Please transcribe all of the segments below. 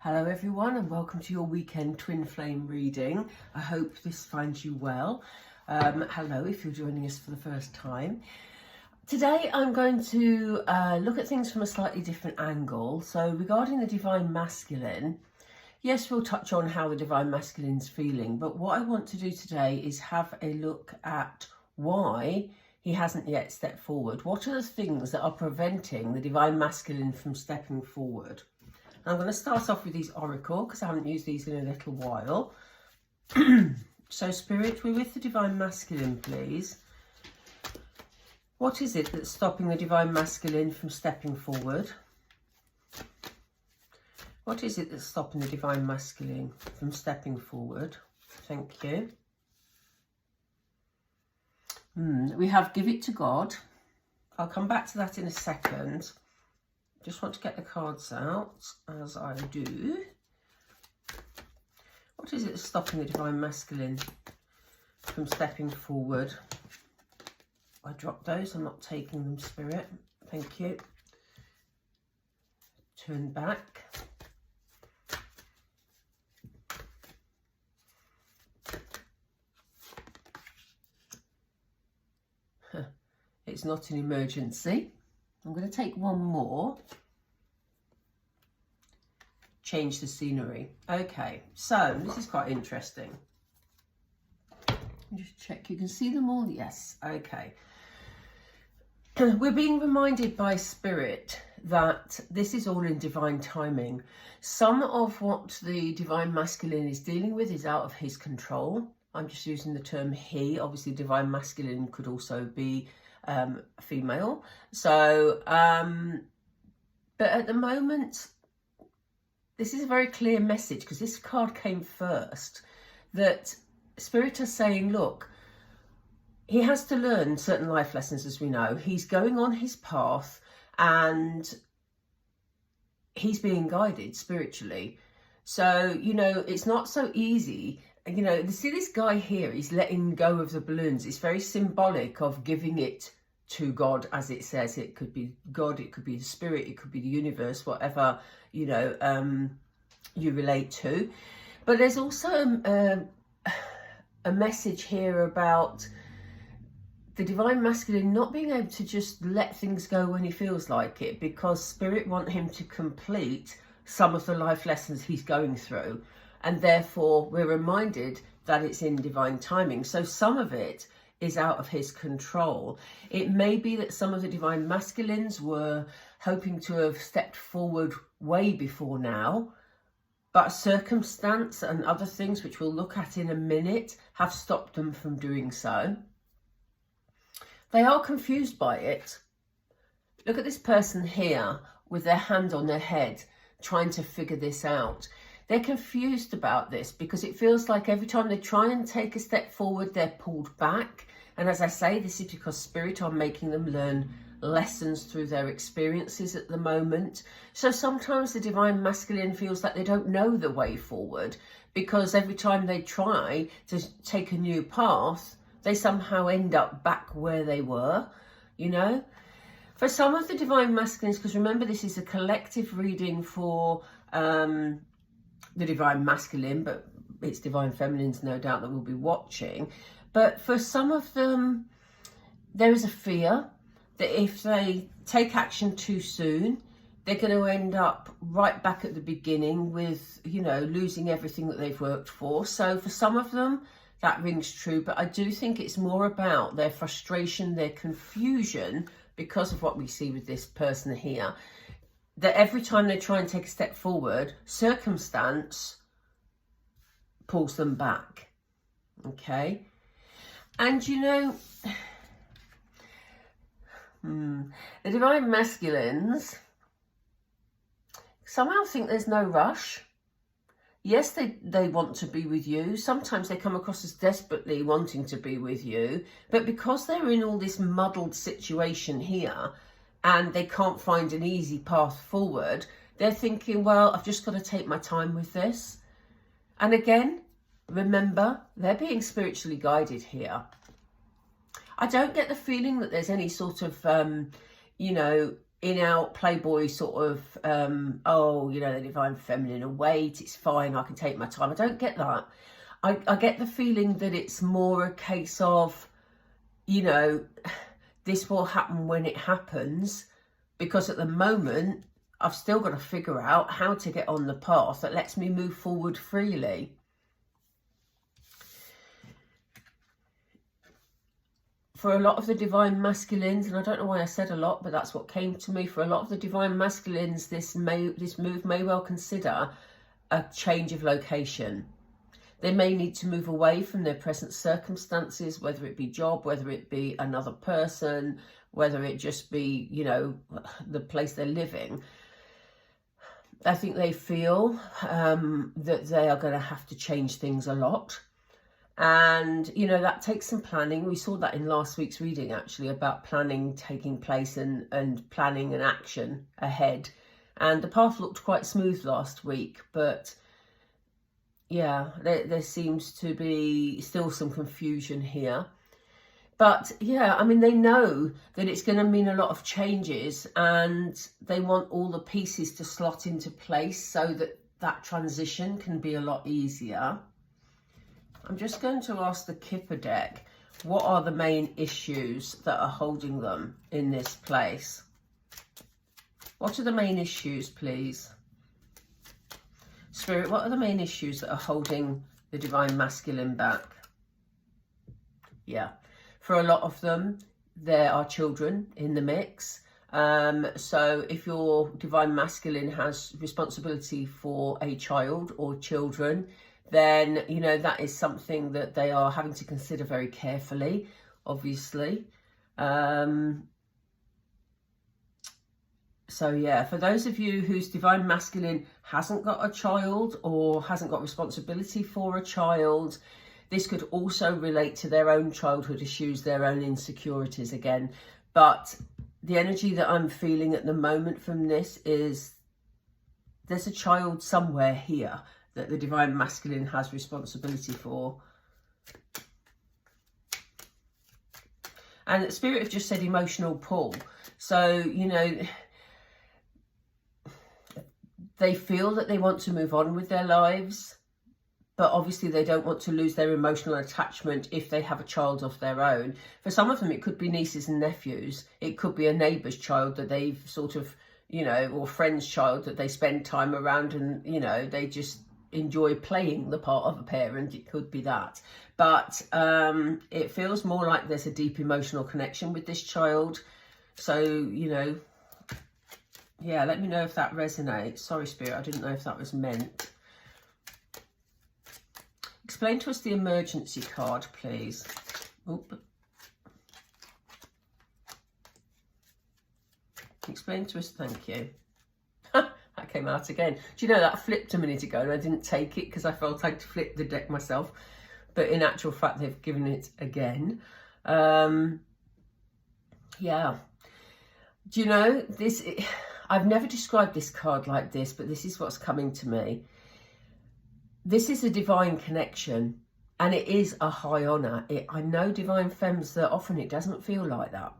Hello everyone and welcome to your weekend twin flame reading. I hope this finds you well. Hello if you're joining us for the first time. Today I'm going to look at things from a slightly different angle. So regarding the Divine Masculine, yes, we'll touch on how the Divine Masculine's feeling, but what I want to do today is have a look at why he hasn't yet stepped forward. What are the things that are preventing the Divine Masculine from stepping forward? I'm going to start off with these Oracle because I haven't used these in a little while. So Spirit, we're with the Divine Masculine, please. What is it that's stopping the Divine Masculine from stepping forward? What is it that's stopping the Divine Masculine from stepping forward? Thank you. We have Give It to God. I'll come back to that in a second. Just want to get the cards out, as I do. What is it that's stopping the Divine Masculine from stepping forward? I dropped those, I'm not taking them, Spirit. Thank you. Turn back. It's not an emergency. I'm going to take one more. Change the scenery. Okay, so this is quite interesting. Just check you can see them all. Yes, okay. We're being reminded by Spirit that this is all in divine timing. Some of what the Divine Masculine is dealing with is out of his control. I'm just using the term he. Obviously, Divine Masculine could also be female. So, but at the moment, this is a very clear message because this card came first, that Spirit is saying, look, he has to learn certain life lessons, as we know. He's going on his path and he's being guided spiritually. So, you know, it's not so easy. You know, see this guy here, he's letting go of the balloons. It's very symbolic of giving it to God, as it says. It could be God, it could be the Spirit, it could be the universe, whatever, you know, you relate to. But there's also a message here about the Divine Masculine not being able to just let things go when he feels like it, because Spirit want him to complete some of the life lessons he's going through. And therefore, we're reminded that it's in divine timing. So some of it is out of his control. It may be that some of the Divine Masculines were hoping to have stepped forward way before now, but circumstance and other things, which we'll look at in a minute, have stopped them from doing so. They are confused by it. Look at this person here with their hand on their head, trying to figure this out. They're confused about this because it feels like every time they try and take a step forward, they're pulled back. And as I say, this is because Spirit are making them learn lessons through their experiences at the moment. So sometimes the Divine Masculine feels like they don't know the way forward because every time they try to take a new path, they somehow end up back where they were, you know. For some of the Divine Masculines, because remember this is a collective reading for the Divine Masculine, but it's Divine Feminines no doubt that we'll be watching. But for some of them, there is a fear that if they take action too soon, they're going to end up right back at the beginning with, you know, losing everything that they've worked for. So for some of them, that rings true. But I do think it's more about their frustration, their confusion, because of what we see with this person here. That every time they try and take a step forward, circumstance pulls them back. Okay? And you know, the Divine Masculines somehow think there's no rush. Yes, they want to be with you. Sometimes they come across as desperately wanting to be with you. But because they're in all this muddled situation here and they can't find an easy path forward, they're thinking, well, I've just got to take my time with this. And again, remember, they're being spiritually guided here. I don't get the feeling that there's any sort of, you know, in out playboy sort of, oh, you know, the divine feminine, a wait, it's fine, I can take my time. I don't get that. I get the feeling that it's more a case of, you know, this will happen when it happens, because at the moment I've still got to figure out how to get on the path that lets me move forward freely. For a lot of the divine masculines, and I don't know why I said a lot, but that's what came to me. For a lot of the divine masculines, this move may well consider a change of location. They may need to move away from their present circumstances, whether it be job, whether it be another person, whether it just be, you know, the place they're living. I think they feel that they are going to have to change things a lot. And, you know, that takes some planning. We saw that in last week's reading, actually, about planning taking place and planning and action ahead. And the path looked quite smooth last week, but yeah, there seems to be still some confusion here. But yeah, I mean, they know that it's going to mean a lot of changes, and they want all the pieces to slot into place so that that transition can be a lot easier. I'm just going to ask the Kipper deck, what are the main issues that are holding them in this place? What are the main issues, please? Spirit, what are the main issues that are holding the divine masculine back? Yeah, for a lot of them, there are children in the mix. So if your divine masculine has responsibility for a child or children, then, you know, that is something that they are having to consider very carefully, obviously. So yeah, for those of you whose divine masculine hasn't got a child or hasn't got responsibility for a child, this could also relate to their own childhood issues, their own insecurities again. But the energy that I'm feeling at the moment from this is there's a child somewhere here that the divine masculine has responsibility for. And Spirit have just said emotional pull. So, you know, they feel that they want to move on with their lives, but obviously they don't want to lose their emotional attachment if they have a child of their own. For some of them, it could be nieces and nephews. It could be a neighbour's child that they've sort of, you know, or friend's child that they spend time around, and, you know, they just enjoy playing the part of a parent. It could be that. But it feels more like there's a deep emotional connection with this child. So, you know, yeah, let me know if that resonates. Sorry, Spirit, I didn't know if that was meant. Explain to us the emergency card, please. Oop. Explain to us, thank you. That came out again. Do you know that flipped a minute ago and I didn't take it because I felt I had to flip the deck myself. But in actual fact, they've given it again. Yeah. Do you know, this? I've never described this card like this, but this is what's coming to me. This is a divine connection, and it is a high honour. I know divine femmes that often it doesn't feel like that.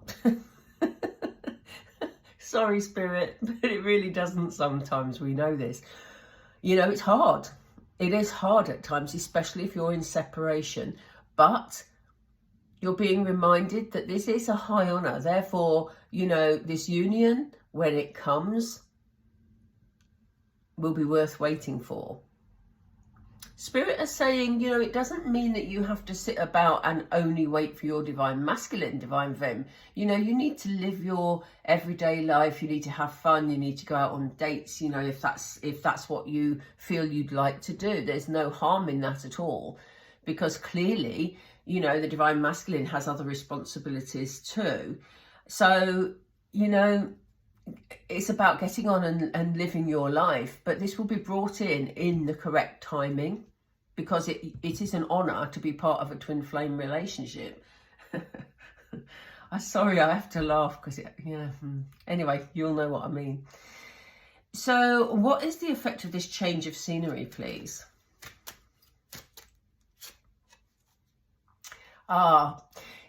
Sorry, Spirit, but it really doesn't sometimes. We know this. You know, it's hard. It is hard at times, especially if you're in separation. But you're being reminded that this is a high honour. Therefore, you know, this union, when it comes, will be worth waiting for. Spirit is saying, you know, it doesn't mean that you have to sit about and only wait for your divine masculine, divine femme. You know, you need to live your everyday life. You need to have fun. You need to go out on dates, you know, if that's what you feel you'd like to do. There's no harm in that at all, because clearly, you know, the divine masculine has other responsibilities too. So, you know, it's about getting on and living your life, but this will be brought in the correct timing, because it is an honour to be part of a twin flame relationship. I'm sorry, I have to laugh because anyway, you'll know what I mean. So what is the effect of this change of scenery, please?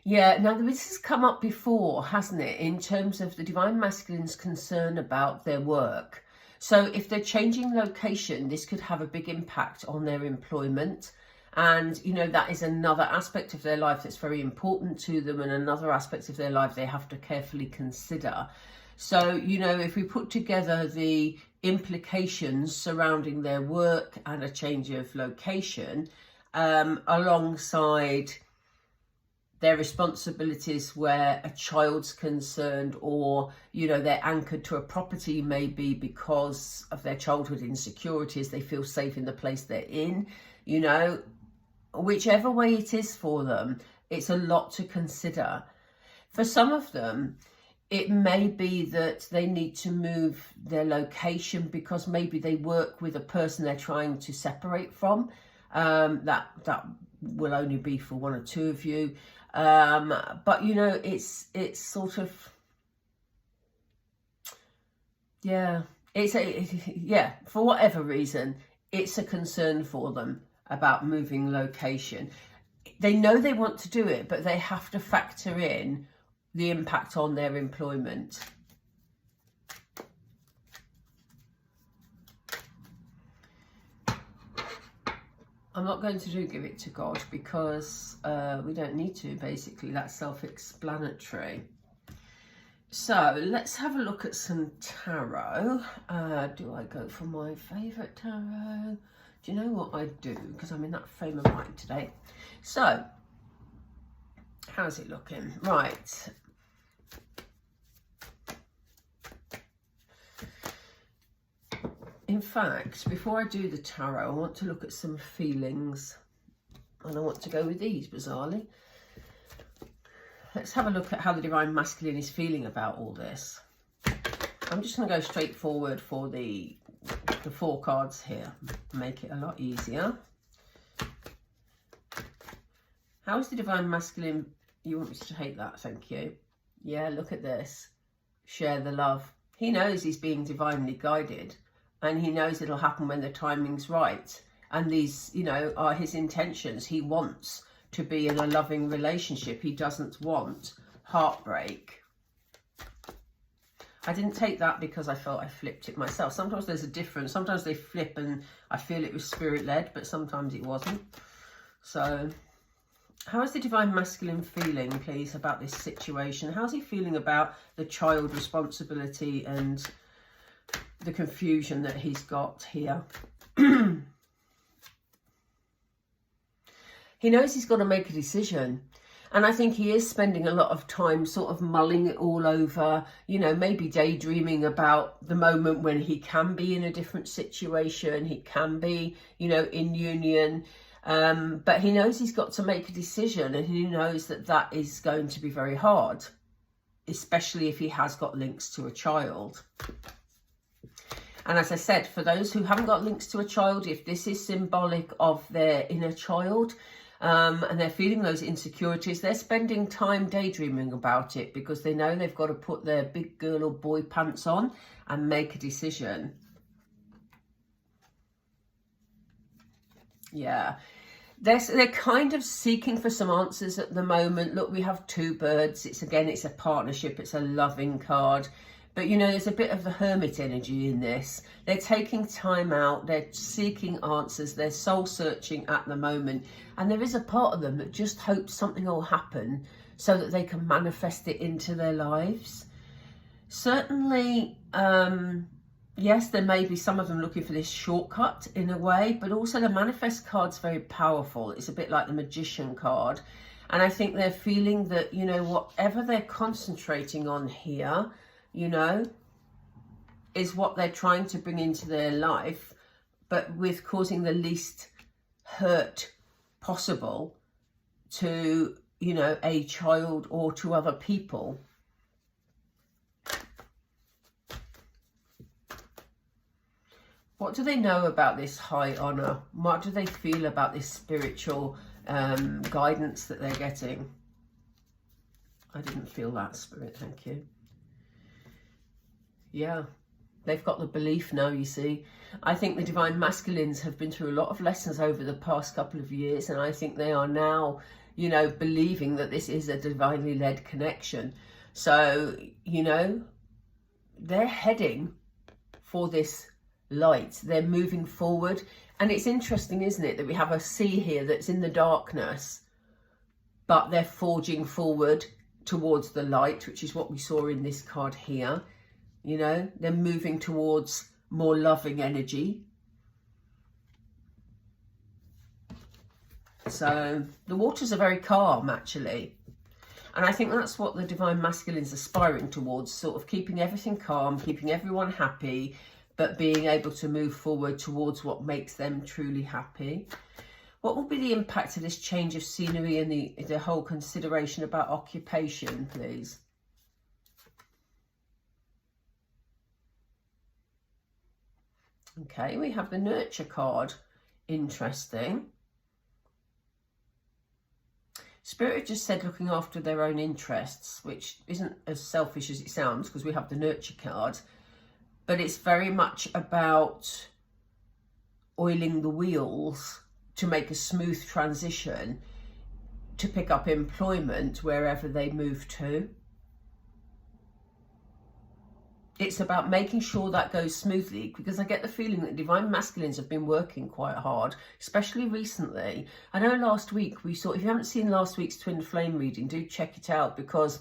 Yeah, now this has come up before, hasn't it, in terms of the Divine Masculine's concern about their work. So if they're changing location, this could have a big impact on their employment. And, you know, that is another aspect of their life that's very important to them, and another aspect of their life they have to carefully consider. So, you know, if we put together the implications surrounding their work and a change of location, alongside their responsibilities where a child's concerned, or, you know, they're anchored to a property maybe because of their childhood insecurities, they feel safe in the place they're in, you know, whichever way it is for them, it's a lot to consider. For some of them, it may be that they need to move their location because maybe they work with a person they're trying to separate from. That will only be for one or two of you. But, you know, it's sort of, yeah, for whatever reason, it's a concern for them about moving location. They know they want to do it, but they have to factor in the impact on their employment. I'm not going to give it to God because we don't need to, basically. That's self-explanatory. So let's have a look at some tarot. Do I go for my favourite tarot? Do you know what I do? Because I'm in that frame of mind today. So, how's it looking? Right. In fact, before I do the tarot, I want to look at some feelings. And I want to go with these, bizarrely. Let's have a look at how the Divine Masculine is feeling about all this. I'm just going to go straight forward for the 4 cards here. Make it a lot easier. How is the Divine Masculine? You want me to hate that, thank you. Yeah, look at this. Share the love. He knows he's being divinely guided. And he knows it'll happen when the timing's right. And these, you know, are his intentions. He wants to be in a loving relationship. He doesn't want heartbreak. I didn't take that because I felt I flipped it myself. Sometimes there's a difference. Sometimes they flip and I feel it was spirit-led, but sometimes it wasn't. So, how is the Divine Masculine feeling, please, about this situation? How's he feeling about the child responsibility and the confusion that he's got here? He knows he's got to make a decision. And I think he is spending a lot of time sort of mulling it all over, you know, maybe daydreaming about the moment when he can be in a different situation. He can be, you know, in union. But he knows he's got to make a decision, and he knows that that is going to be very hard, especially if he has got links to a child. And as I said, for those who haven't got links to a child, if this is symbolic of their inner child, and they're feeling those insecurities, they're spending time daydreaming about it because they know they've got to put their big girl or boy pants on and make a decision. Yeah, they're kind of seeking for some answers at the moment. Look, we have 2 birds. It's a partnership. It's a loving card. But, you know, there's a bit of the hermit energy in this. They're taking time out. They're seeking answers. They're soul searching at the moment. And there is a part of them that just hopes something will happen so that they can manifest it into their lives. Certainly, yes, there may be some of them looking for this shortcut in a way, but also the manifest card's very powerful. It's a bit like the Magician card. And I think they're feeling that, you know, whatever they're concentrating on here, you know, is what they're trying to bring into their life, but with causing the least hurt possible to, you know, a child or to other people. What do they know about this high honor? What do they feel about this spiritual guidance that they're getting? I didn't feel that, Spirit, thank you. Yeah, they've got the belief now, you see. I think the Divine Masculines have been through a lot of lessons over the past couple of years, and I think they are now, you know, believing that this is a divinely led connection. So, you know, they're heading for this light. They're moving forward. And it's interesting, isn't it, that we have a sea here that's in the darkness, but they're forging forward towards the light, which is what we saw in this card here. You know, they're moving towards more loving energy. So the waters are very calm, actually. And I think that's what the Divine Masculine's aspiring towards, sort of keeping everything calm, keeping everyone happy, but being able to move forward towards what makes them truly happy. What will be the impact of this change of scenery and the whole consideration about occupation, please? Okay, we have the Nurture card. Interesting. Spirit just said looking after their own interests, which isn't as selfish as it sounds because we have the Nurture card. But it's very much about oiling the wheels to make a smooth transition to pick up employment wherever they move to. It's about making sure that goes smoothly, because I get the feeling that Divine Masculines have been working quite hard, especially recently. I know last week we saw, if you haven't seen last week's Twin Flame reading, do check it out, because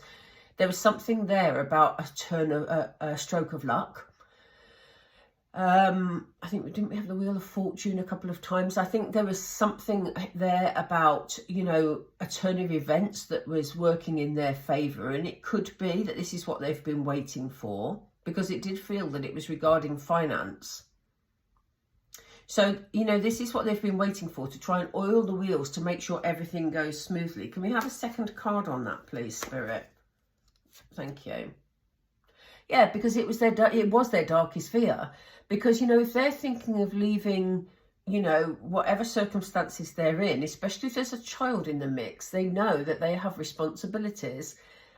there was something there about a turn of a stroke of luck. I think we have the Wheel of Fortune a couple of times. I think there was something there about, you know, a turn of events that was working in their favour, and it could be that this is what they've been waiting for, because it did feel that it was regarding finance. So, you know, this is what they've been waiting for, to try and oil the wheels to make sure everything goes smoothly. Can we have a second card on that, please, Spirit? Thank you. Yeah, because it was their darkest fear. Because, you know, if they're thinking of leaving, you know, whatever circumstances they're in, especially if there's a child in the mix, they know that they have responsibilities.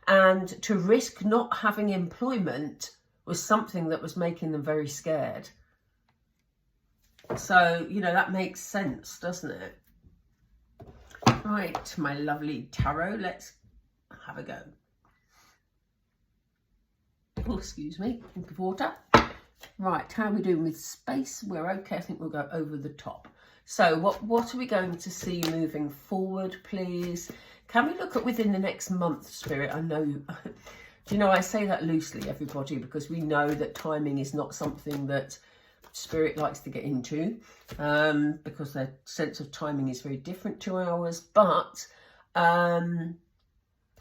And to risk not having employment was something that was making them very scared. So, you know, that makes sense, doesn't it? Right, my lovely tarot, let's have a go. Oh, excuse me, drink of water. Right, how are we doing with space? We're okay. I think we'll go over the top. So what are we going to see moving forward, please? Can we look at within the next month, Spirit? I know, do you know, I say that loosely, everybody, because we know that timing is not something that Spirit likes to get into, because their sense of timing is very different to ours. But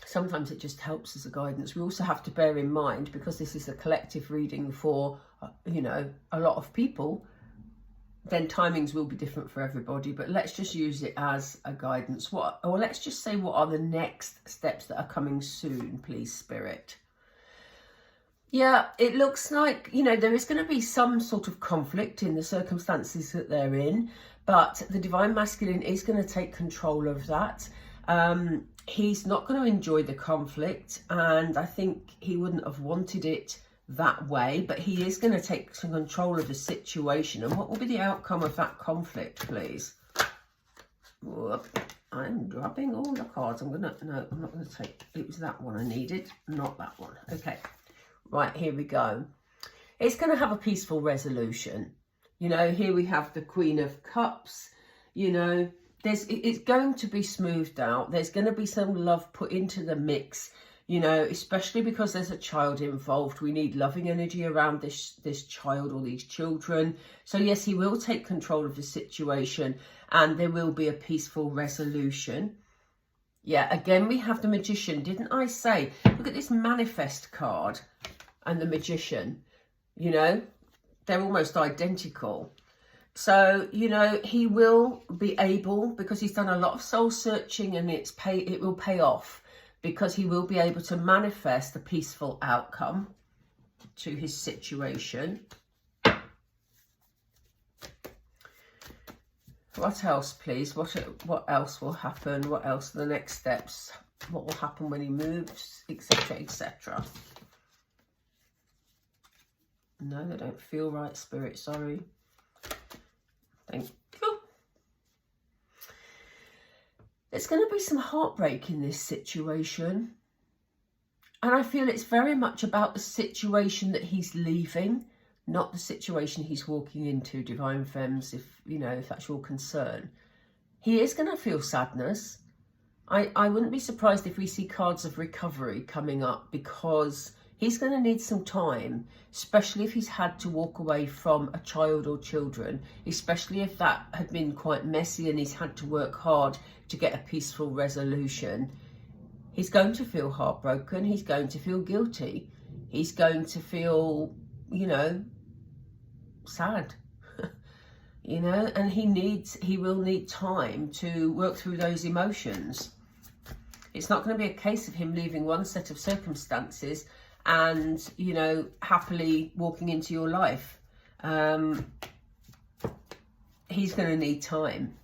sometimes it just helps as a guidance. We also have to bear in mind, because this is a collective reading for, you know, a lot of people, then timings will be different for everybody. But let's just use it as a guidance. Or let's just say, what are the next steps that are coming soon, please, Spirit? Yeah, it looks like, you know, there is going to be some sort of conflict in the circumstances that they're in, but the Divine Masculine is going to take control of that. He's not going to enjoy the conflict, and I think he wouldn't have wanted it that way, but he is going to take some control of the situation. And what will be the outcome of that conflict, please? Whoop. I'm dropping all the cards. I'm not going to take, it was that one I needed, not that one. Okay, right, here we go. It's going to have a peaceful resolution. You know, here we have the Queen of Cups. You know, it's going to be smoothed out. There's going to be some love put into the mix, you know, especially because there's a child involved. We need loving energy around this child or these children. So yes, he will take control of the situation, and there will be a peaceful resolution. Yeah, again, we have the Magician. Didn't I say, look at this Manifest card and the Magician, you know, they're almost identical. So, you know, he will be able, because he's done a lot of soul searching, and it will pay off, because he will be able to manifest a peaceful outcome to his situation. What else, please? What else will happen? What else are the next steps? What will happen when he moves, etc., etc. No, they don't feel right, Spirit. Sorry. Thank you. There's going to be some heartbreak in this situation. And I feel it's very much about the situation that he's leaving, not the situation he's walking into, Divine Femmes, if that's your concern. He is going to feel sadness. I wouldn't be surprised if we see cards of recovery coming up, because he's going to need some time, especially if he's had to walk away from a child or children, especially if that had been quite messy and he's had to work hard to get a peaceful resolution. He's going to feel heartbroken. He's going to feel guilty. He's going to feel, sad. And he will need time to work through those emotions. It's not going to be a case of him leaving one set of circumstances and, happily walking into your life. He's going to need time.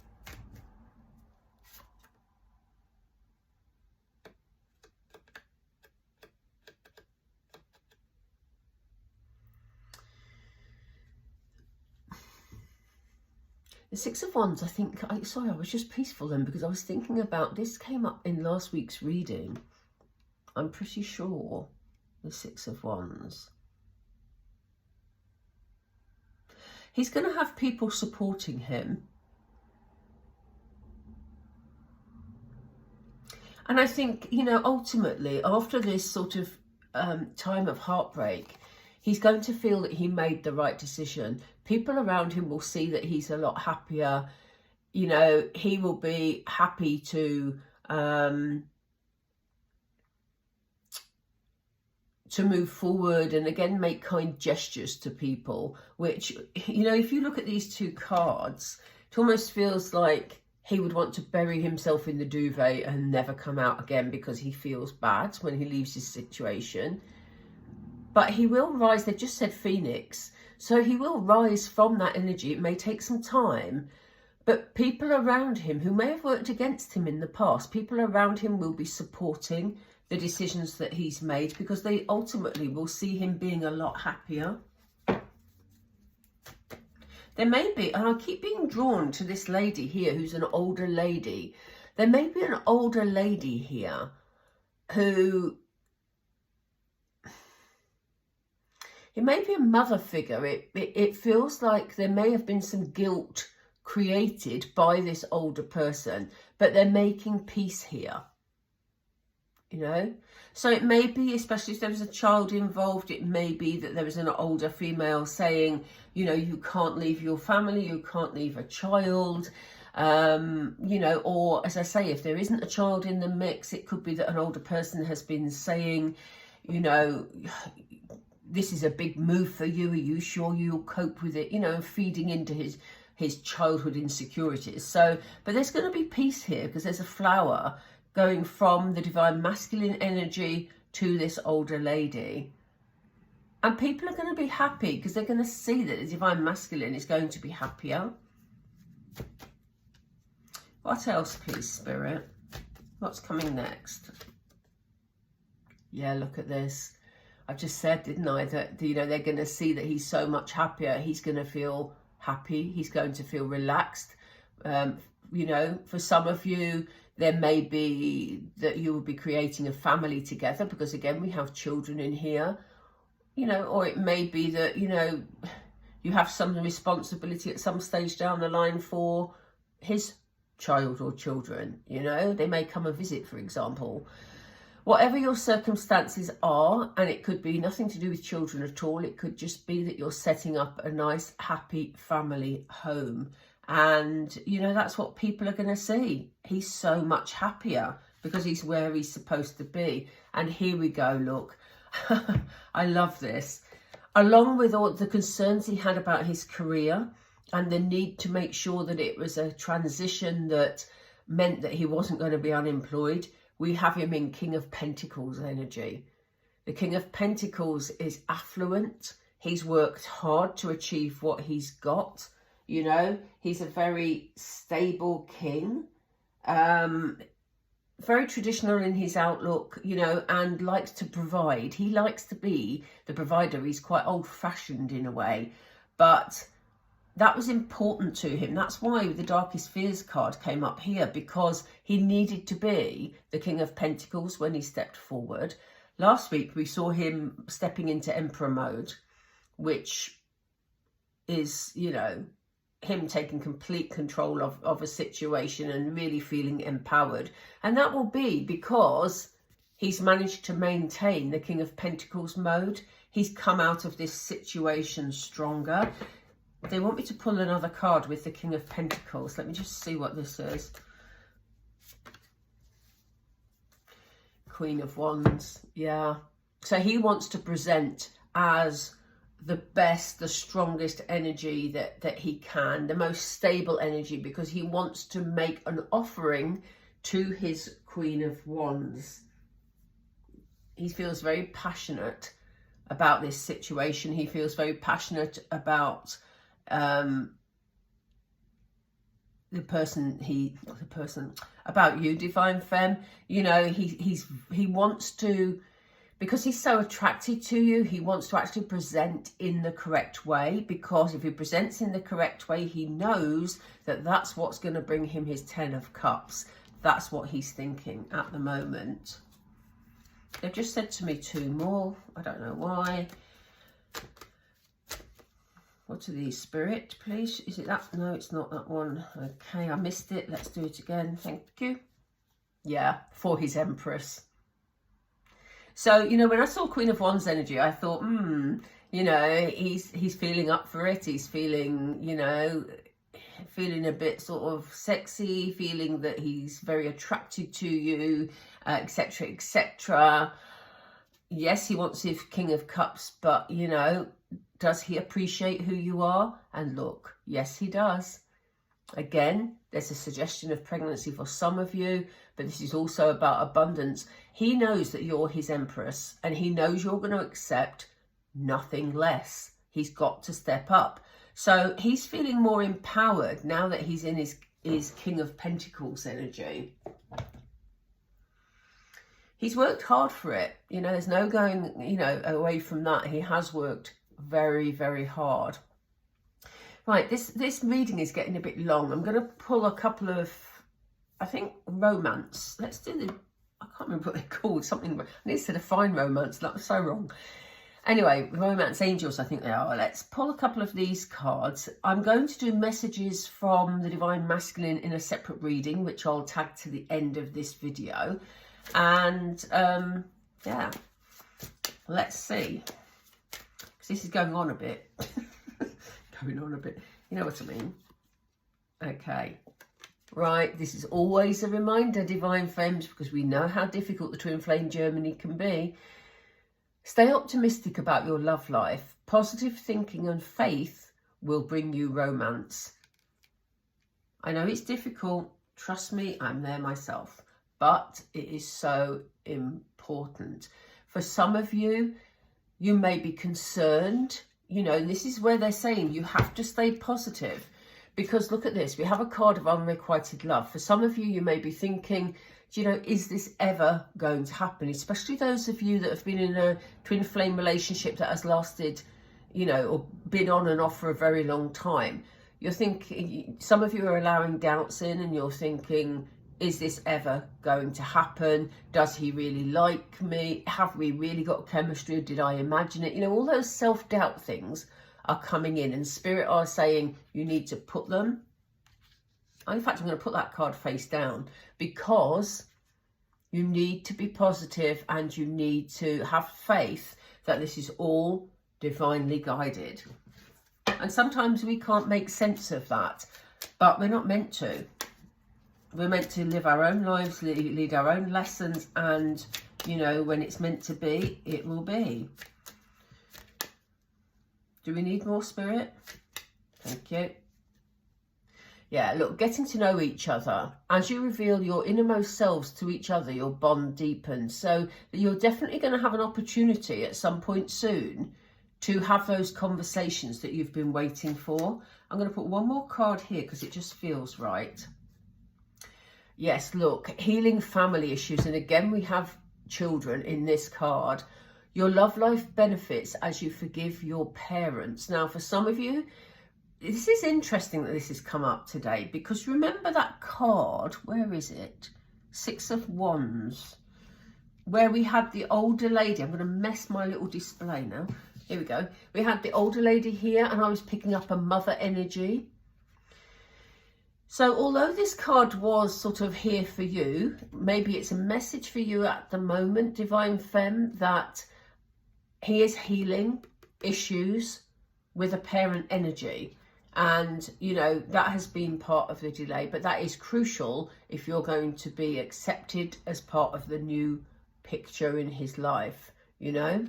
The Six of Wands, I think, I was just peaceful then, because I was thinking about, this came up in last week's reading. I'm pretty sure, the Six of Wands. He's going to have people supporting him. And I think, ultimately, after this sort of time of heartbreak, he's going to feel that he made the right decision. People around him will see that he's a lot happier. He will be happy to move forward and again make kind gestures to people, which, if you look at these two cards, it almost feels like he would want to bury himself in the duvet and never come out again, because he feels bad when he leaves his situation. But he will rise. They just said Phoenix. So he will rise from that energy. It may take some time, but people around him who may have worked against him in the past, people around him will be supporting the decisions that he's made, because they ultimately will see him being a lot happier. There may be, and I keep being drawn to this lady here who's an older lady. There may be an older lady here who, it may be a mother figure. It feels like there may have been some guilt created by this older person, but they're making peace here. So it may be, especially if there was a child involved, it may be that there was an older female saying, you can't leave your family, you can't leave a child, or as I say, if there isn't a child in the mix, it could be that an older person has been saying, this is a big move for you, are you sure you'll cope with it, feeding into his childhood insecurities. So, but there's going to be peace here, because there's a flower going from the divine masculine energy to this older lady. And people are going to be happy, because they're going to see that the divine masculine is going to be happier. What else, please, Spirit? What's coming next? Yeah, look at this. I just said, didn't I, that, they're going to see that he's so much happier. He's going to feel happy. He's going to feel relaxed. For some of you, there may be that you will be creating a family together, because again, we have children in here, or it may be that, you have some responsibility at some stage down the line for his child or children, they may come and visit, for example. Whatever your circumstances are, and it could be nothing to do with children at all, it could just be that you're setting up a nice, happy family home. And, that's what people are going to see. He's so much happier because he's where he's supposed to be. And here we go, look. I love this. Along with all the concerns he had about his career and the need to make sure that it was a transition that meant that he wasn't going to be unemployed, we have him in King of Pentacles energy. The King of Pentacles is affluent. He's worked hard to achieve what he's got. He's a very stable king, very traditional in his outlook, and likes to provide. He likes to be the provider. He's quite old-fashioned in a way, but that was important to him. That's why the Darkest Fears card came up here, because he needed to be the King of Pentacles when he stepped forward. Last week, we saw him stepping into Emperor mode, which is, you know, him taking complete control of a situation and really feeling empowered. And that will be because he's managed to maintain the King of Pentacles mode. He's come out of this situation stronger. They want me to pull another card with the King of Pentacles. Let me just see what this is. Queen of Wands. Yeah. So he wants to present as the best, the strongest energy that he can, the most stable energy, because he wants to make an offering to his Queen of Wands. He feels very passionate about this situation. He feels very passionate about about you, Divine Femme. You know, he wants to, because he's so attracted to you, he wants to actually present in the correct way, because if he presents in the correct way, he knows that that's what's going to bring him his 10 of Cups. That's what he's thinking at the moment. They've just said to me 2 more. I don't know why. What are these, Spirit, please? Is it that? No, it's not that one. Okay, I missed it. Let's do it again. Thank you. Yeah, for his Empress. So, you know, when I saw Queen of Wands energy, I thought, you know, he's feeling up for it. He's feeling, you know, feeling a bit sort of sexy, feeling that he's very attracted to you, etc., etc. Yes, he wants his King of Cups, but, you know, does he appreciate who you are? And look, yes, he does. Again, there's a suggestion of pregnancy for some of you, but this is also about abundance. He knows that you're his Empress, and he knows you're going to accept nothing less. He's got to step up. So he's feeling more empowered now that he's in his King of Pentacles energy. He's worked hard for it. You know, there's no going, you know, away from that. He has worked very, very hard. Right, this reading is getting a bit long. I'm going to pull a couple of, I think, romance. Let's do the, I can't remember what they're called. Something, I need to define romance. That was so wrong. Anyway, romance angels, I think they are. Let's pull a couple of these cards. I'm going to do messages from the Divine Masculine in a separate reading, which I'll tag to the end of this video. And yeah, let's see. Because this is going on a bit. Going on a bit. You know what I mean? Okay. Right, this is always a reminder, Divine Femmes, because we know how difficult the Twin Flame Germany can be. Stay optimistic about your love life. Positive thinking and faith will bring you romance. I know it's difficult. Trust me, I'm there myself. But it is so important. For some of you, you may be concerned. You know, and this is where they're saying you have to stay positive. Because look at this. We have a card of unrequited love. For some of you, you may be thinking, do you know, is this ever going to happen? Especially those of you that have been in a twin flame relationship that has lasted, you know, or been on and off for a very long time. You're thinking, some of you are allowing doubts in, and you're thinking, is this ever going to happen? Does he really like me? Have we really got chemistry? Did I imagine it? You know, all those self-doubt things are coming in, and Spirit are saying you need to put them. In fact, I'm going to put that card face down, because you need to be positive and you need to have faith that this is all divinely guided. And sometimes we can't make sense of that, but we're not meant to. We're meant to live our own lives, lead our own lessons, and, you know, when it's meant to be, it will be. Do we need more, Spirit? Thank you. Yeah, look, getting to know each other. As you reveal your innermost selves to each other, your bond deepens. So you're definitely going to have an opportunity at some point soon to have those conversations that you've been waiting for. I'm going to put one more card here because it just feels right. Yes, look, healing family issues. And again, we have children in this card. Your love life benefits as you forgive your parents. Now, for some of you, this is interesting that this has come up today, because remember that card, where is it? Six of Wands, where we had the older lady. I'm going to mess my little display now. Here we go. We had the older lady here, and I was picking up a mother energy. So although this card was sort of here for you, maybe it's a message for you at the moment, Divine Femme, that he is healing issues with a parent energy. And, you know, that has been part of the delay, but that is crucial if you're going to be accepted as part of the new picture in his life, you know.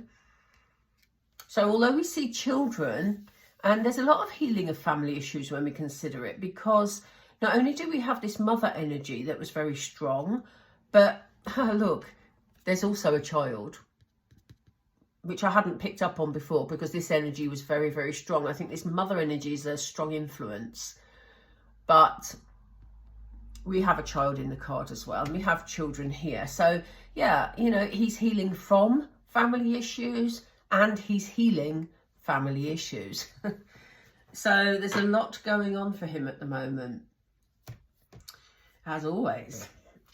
So although we see children, and there's a lot of healing of family issues when we consider it, because not only do we have this mother energy that was very strong, but look, there's also a child, which I hadn't picked up on before because this energy was very, very strong. I think this mother energy is a strong influence, but we have a child in the card as well, and we have children here. So yeah, you know, he's healing from family issues and he's healing family issues. So there's a lot going on for him at the moment, as always.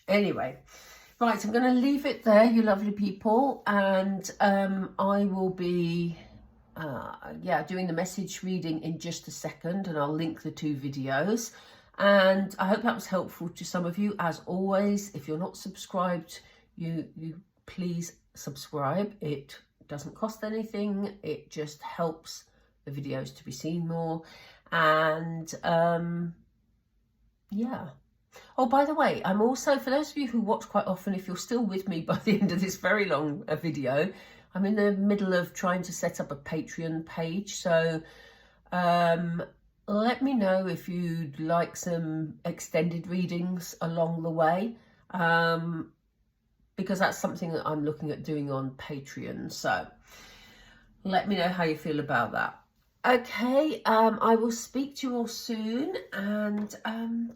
Anyway, right, I'm going to leave it there, you lovely people, and I will be doing the message reading in just a second, and I'll link the two videos. And I hope that was helpful to some of you. As always, if you're not subscribed, you please subscribe. It doesn't cost anything. It just helps the videos to be seen more. And yeah. Oh, by the way, I'm also, for those of you who watch quite often, if you're still with me by the end of this very long video, I'm in the middle of trying to set up a Patreon page. So let me know if you'd like some extended readings along the way, because that's something that I'm looking at doing on Patreon. So let me know how you feel about that. Okay, I will speak to you all soon, and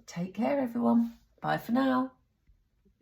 take care, everyone. Bye for now.